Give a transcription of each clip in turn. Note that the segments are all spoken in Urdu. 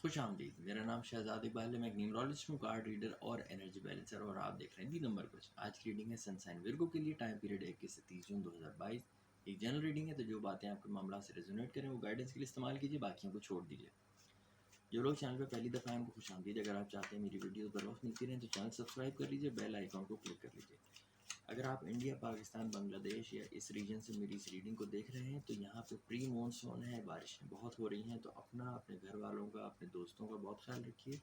خوش آمدید، میرا نام شہزاد اقبال ہے، میں ایک نیمرولوجسٹ ہوں، کارڈ ریڈر اور انرجی بیلنسر، اور آپ دیکھ رہے ہیں دی نمبر کچھ۔ آج کی ریڈنگ ہے سن سائن ورگو کے لیے، ٹائم پیریڈ 21 سے 30 جون 2022۔ ایک جنرل ریڈنگ ہے، تو جو باتیں آپ کے معاملات سے ریزونیٹ کریں وہ گائیڈنس کے لیے استعمال کیجیے، باقیوں کو چھوڑ دیجیے۔ جو لوگ چینل پہ پہلی دفعہ ہیں ان کو خوش آمدید۔ اگر آپ چاہتے ہیں میری ویڈیوز بر وقت ملتی رہیں تو چینل سبسکرائب کر لیجیے، بیل آئیکن کو کلک کر لیجیے۔ اگر آپ انڈیا، پاکستان، بنگلہ دیش یا اس ریجن سے میری اس ریڈنگ کو دیکھ رہے ہیں تو یہاں پہ پری مونسون ہے، بارشیں بہت ہو رہی ہیں، تو اپنے گھر والوں کا، اپنے دوستوں کا بہت خیال رکھیے،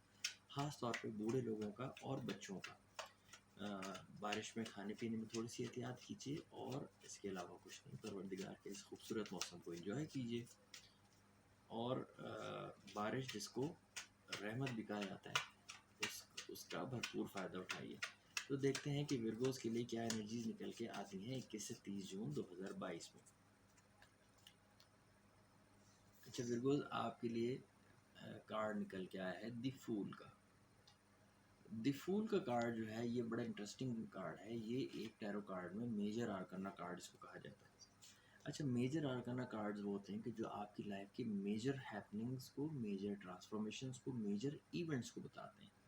خاص طور پہ بوڑھے لوگوں کا اور بچوں کا۔ بارش میں کھانے پینے میں تھوڑی سی احتیاط کیجیے، اور اس کے علاوہ کچھ نہیں، پروردگار کے اس خوبصورت موسم کو انجوائے کیجیے، اور بارش جس کو رحمت بھی کہا جاتا ہے اس کا بھرپور فائدہ اٹھائیے۔ تو دیکھتے ہیں کہ ورگوز کے لیے کیا انرجیز نکل کے آتی ہیں 21 سے 30 جون 2022 میں۔ اچھا ورگوز، آپ کے لیے کارڈ نکل کے آیا ہے دی فول کا۔ دی فول کا کارڈ جو ہے یہ بڑا انٹرسٹنگ کارڈ ہے، یہ ایک ٹیرو کارڈ میں میجر آرکانا کارڈ اس کو کہا جاتا ہے۔ اچھا، میجر آرکانا کارڈز وہ ہوتے ہیں کہ جو آپ کی لائف کی میجر ہیپننگز کو، میجر ٹرانسفارمیشنز کو، میجر ایونٹس کو بتاتے ہیں،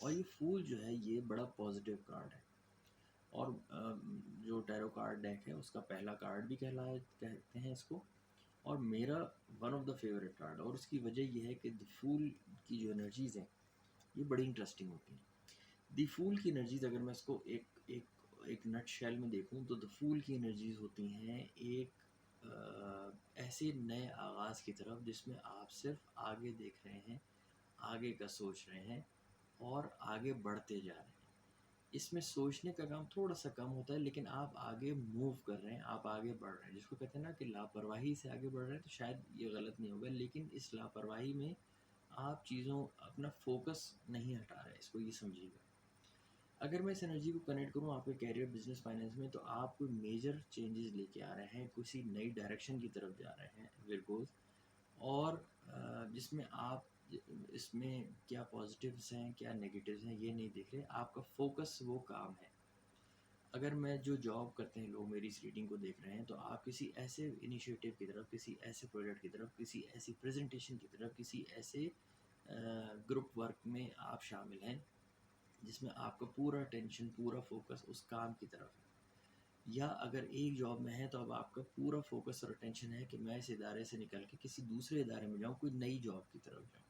اور یہ فول جو ہے یہ بڑا پازیٹیو کارڈ ہے، اور جو ٹیرو کارڈ ڈیک ہے اس کا پہلا کارڈ بھی کہتے ہیں اس کو، اور میرا one of the favourite card, اور اس کی وجہ یہ ہے کہ دی فول کی جو انرجیز ہیں یہ بڑی انٹرسٹنگ ہوتی ہیں۔ دی فول کی انرجیز اگر میں اس کو ایک نٹ شیل میں دیکھوں تو دی فول کی انرجیز ہوتی ہیں ایک ایسے نئے آغاز کی طرف جس میں آپ صرف آگے دیکھ رہے ہیں، آگے کا سوچ رہے ہیں اور آگے بڑھتے جا رہے ہیں۔ اس میں سوچنے کا کام تھوڑا سا کم ہوتا ہے، لیکن آپ آگے موو کر رہے ہیں، آپ آگے بڑھ رہے ہیں، جس کو کہتے ہیں نا کہ لاپرواہی سے آگے بڑھ رہے ہیں، تو شاید یہ غلط نہیں ہوگا، لیکن اس لاپرواہی میں آپ اپنا فوکس نہیں ہٹا رہے، اس کو یہ سمجھیے گا۔ اگر میں اس انرجی کو کنیکٹ کروں آپ کے کیریئر، بزنس، فائنینس میں، تو آپ کوئی میجر چینجز لے کے آ رہے ہیں، کسی نئی ڈائریکشن کی طرف جا رہے ہیں ورگوز، اور جس میں آپ اس میں کیا پازیٹیوز ہیں کیا نگیٹیوز ہیں یہ نہیں دیکھ رہے، آپ کا فوکس وہ کام ہے۔ اگر میں جو جاب کرتے ہیں لوگ میری اس ریڈنگ کو دیکھ رہے ہیں تو آپ کسی ایسے انیشیٹو کی طرف، کسی ایسے پروجیکٹ کی طرف، کسی ایسی پریزنٹیشن کی طرف، کسی ایسے گروپ ورک میں آپ شامل ہیں جس میں آپ کا پورا ٹینشن، پورا فوکس اس کام کی طرف ہے، یا اگر ایک جاب میں ہے تو اب آپ کا پورا فوکس اور اٹینشن ہے کہ میں اس ادارے سے نکل کے کسی دوسرے ادارے میں جاؤں، کوئی نئی جاب کی طرف جاؤں،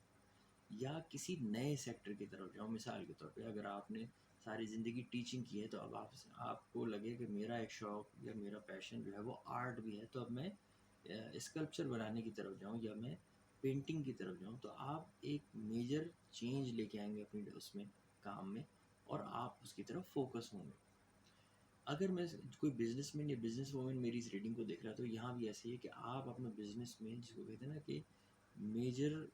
یا کسی نئے سیکٹر کی طرف جاؤں۔ مثال کے طور پہ اگر آپ نے ساری زندگی ٹیچنگ کی ہے تو اب آپ کو لگے کہ میرا ایک شوق یا میرا پیشن جو ہے وہ آرٹ بھی ہے، تو اب میں اسکلپچر بنانے کی طرف جاؤں یا میں پینٹنگ کی طرف جاؤں، تو آپ ایک میجر چینج لے کے آئیں گے اپنی اس میں، کام میں، اور آپ اس کی طرف فوکس ہوں گے۔ اگر میں کوئی بزنس مین یا بزنس وومن میری اس ریڈنگ کو دیکھ رہا ہے تو یہاں بھی ایسے ہی ہے کہ آپ اپنا بزنس میں، جس کو کہتے ہیں نا کہ میجر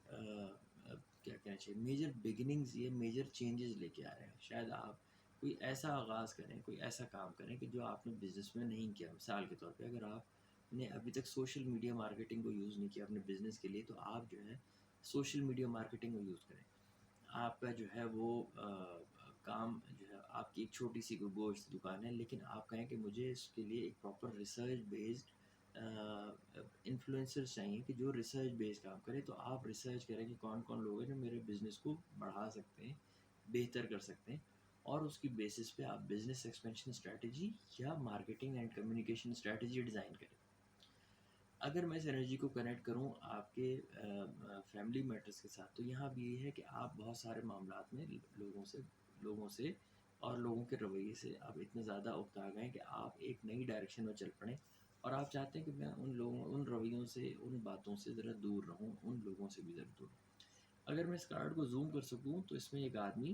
کیا کہنا چاہیے، میجر بگننگز یا میجر چینجز لے کے آ رہے ہیں۔ شاید آپ کوئی ایسا آغاز کریں، کوئی ایسا کام کریں کہ جو آپ نے بزنس میں نہیں کیا۔ مثال کے طور پہ اگر آپ نے ابھی تک سوشل میڈیا مارکیٹنگ کو یوز نہیں کیا اپنے بزنس کے لیے، تو آپ جو ہے سوشل میڈیا مارکیٹنگ کو یوز کریں۔ آپ کا جو ہے وہ کام جو ہے، آپ کی ایک چھوٹی سی کوئی گوشت دکان ہے، لیکن آپ کہیں کہ مجھے اس کے لیے ایک پراپر ریسرچ بیسڈ انفلوئنسر چاہیے کہ جو ریسرچ بیسڈ کام کرے، تو آپ ریسرچ کریں کہ کون کون لوگ ہیں جو میرے بزنس کو بڑھا سکتے ہیں، بہتر کر سکتے ہیں، اور اس کی بیسس پہ آپ بزنس ایکسپینشن اسٹریٹجی یا marketing and communication strategy design کریں۔ اگر میں اس انرجی کو کنیکٹ کروں آپ کے فیملی میٹرز کے ساتھ، تو یہاں بھی یہ ہے کہ آپ بہت سارے معاملات میں لوگوں سے اور لوگوں کے رویے سے آپ اتنے زیادہ اکتا گئے کہ آپ ایک نئی ڈائریکشن میں چل پڑیں، اور آپ چاہتے ہیں کہ میں ان رویوں سے، ان باتوں سے ذرا دور رہوں، ان لوگوں سے بھی ذرا دور رہوں۔ اگر میں اس کارڈ کو زوم کر سکوں تو اس میں ایک آدمی،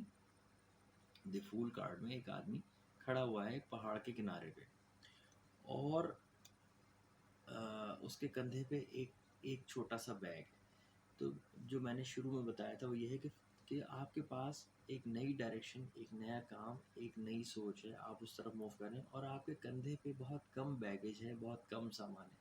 دی فول کارڈ میں ایک آدمی کھڑا ہوا ہے ایک پہاڑ کے کنارے پہ، اور اس کے کندھے پہ ایک چھوٹا سا بیگ ہے۔ تو جو میں نے شروع میں بتایا تھا وہ یہ ہے کہ آپ کے پاس ایک نئی ڈائریکشن، ایک نیا کام، ایک نئی سوچ ہے، آپ اس طرف موو کریں، اور آپ کے کندھے پہ بہت کم بیگیج ہے، بہت کم سامان ہے۔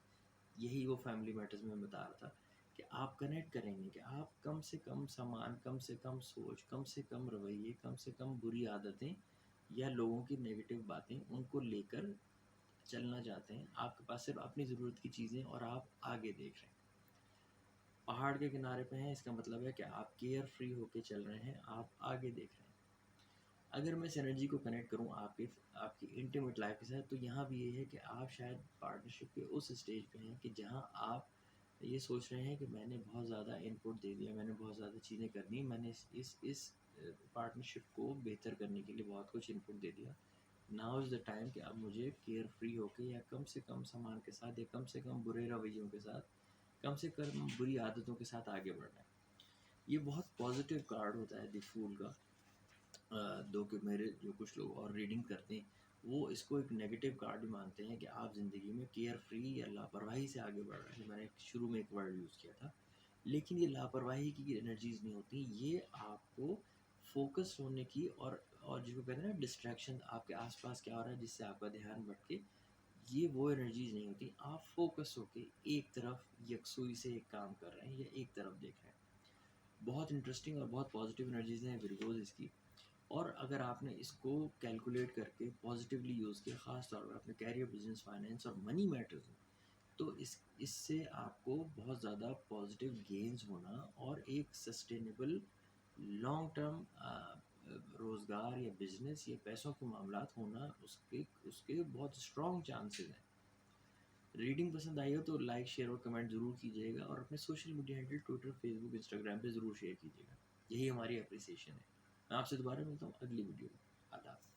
یہی وہ فیملی میٹرز میں بتا رہا تھا کہ آپ کنیکٹ کریں گے کہ آپ کم سے کم سامان، کم سے کم سوچ، کم سے کم رویے، کم سے کم بری عادتیں یا لوگوں کی نیگیٹو باتیں، ان کو لے کر چلنا چاہتے ہیں۔ آپ کے پاس صرف اپنی ضرورت کی چیزیں، اور آپ آگے دیکھ رہے ہیں۔ پہاڑ کے کنارے پہ ہیں، اس کا مطلب ہے کہ آپ کیئر فری ہو کے چل رہے ہیں، آپ آگے دیکھ رہے ہیں۔ اگر میں اس انرجی کو کنیکٹ کروں آپ کی انٹیمیٹ لائف کے ساتھ، تو یہاں بھی یہ ہے کہ آپ شاید پارٹنرشپ کے اس اسٹیج پہ ہیں کہ جہاں آپ یہ سوچ رہے ہیں کہ میں نے بہت زیادہ ان پٹ دے دیا، میں نے بہت زیادہ چیزیں کرنی، میں نے اس پارٹنرشپ کو بہتر کرنے کے لیے بہت کچھ ان پٹ دے دیا۔ ناؤ از دا ٹائم کہ اب مجھے کیئر فری ہو کے، یا کم سے کم سامان کے ساتھ، یا کم سے کم برے رویوں کے ساتھ، کم سے کم بری عادتوں کے ساتھ آگے بڑھنا ہے۔ یہ بہت پازیٹیو کارڈ ہوتا ہے دی فول کا، دو کہ میرے جو کچھ لوگ اور ریڈنگ کرتے ہیں وہ اس کو ایک نیگیٹو کارڈ بھی مانتے ہیں کہ آپ زندگی میں کیئر فری یا لاپرواہی سے آگے بڑھ رہے ہیں۔ میں نے شروع میں ایک ورڈ یوز کیا تھا، لیکن یہ لاپرواہی کی انرجیز نہیں ہوتی، یہ آپ کو فوکس ہونے کی اور جس کو کہتے ہیں نا ڈسٹریکشن، آپ کے آس پاس کیا ہو رہا ہے جس سے آپ کا دھیان بھٹکے، یہ وہ انرجیز نہیں ہوتی۔ آپ فوکس ہو کے ایک طرف یکسوئی سے ایک کام کر رہے ہیں یا ایک طرف دیکھ رہے ہیں۔ بہت انٹرسٹنگ اور بہت پازیٹیو انرجیز ہیں ورگوز اس کی، اور اگر آپ نے اس کو کیلکولیٹ کر کے پازیٹیولی یوز کیا، خاص طور پر اپنے کیریئر، بزنس، فائنینس اور منی میٹرز میں، تو اس سے آپ کو بہت زیادہ پازیٹیو گینز ہونا اور ایک سسٹینیبل لانگ ٹرم روزگار یا بزنس یا پیسوں کے معاملات ہونا، اس کے بہت اسٹرانگ چانسز ہیں۔ ریڈنگ پسند آئی ہو تو لائک، شیئر اور کمنٹ ضرور کیجیے گا، اور اپنے social media handle Twitter, Facebook, Instagram پہ ضرور شیئر کیجیے گا، یہی ہماری اپریسیشن ہے۔ میں آپ سے دوبارہ ملتا ہوں اگلی ویڈیو میں۔ آداب۔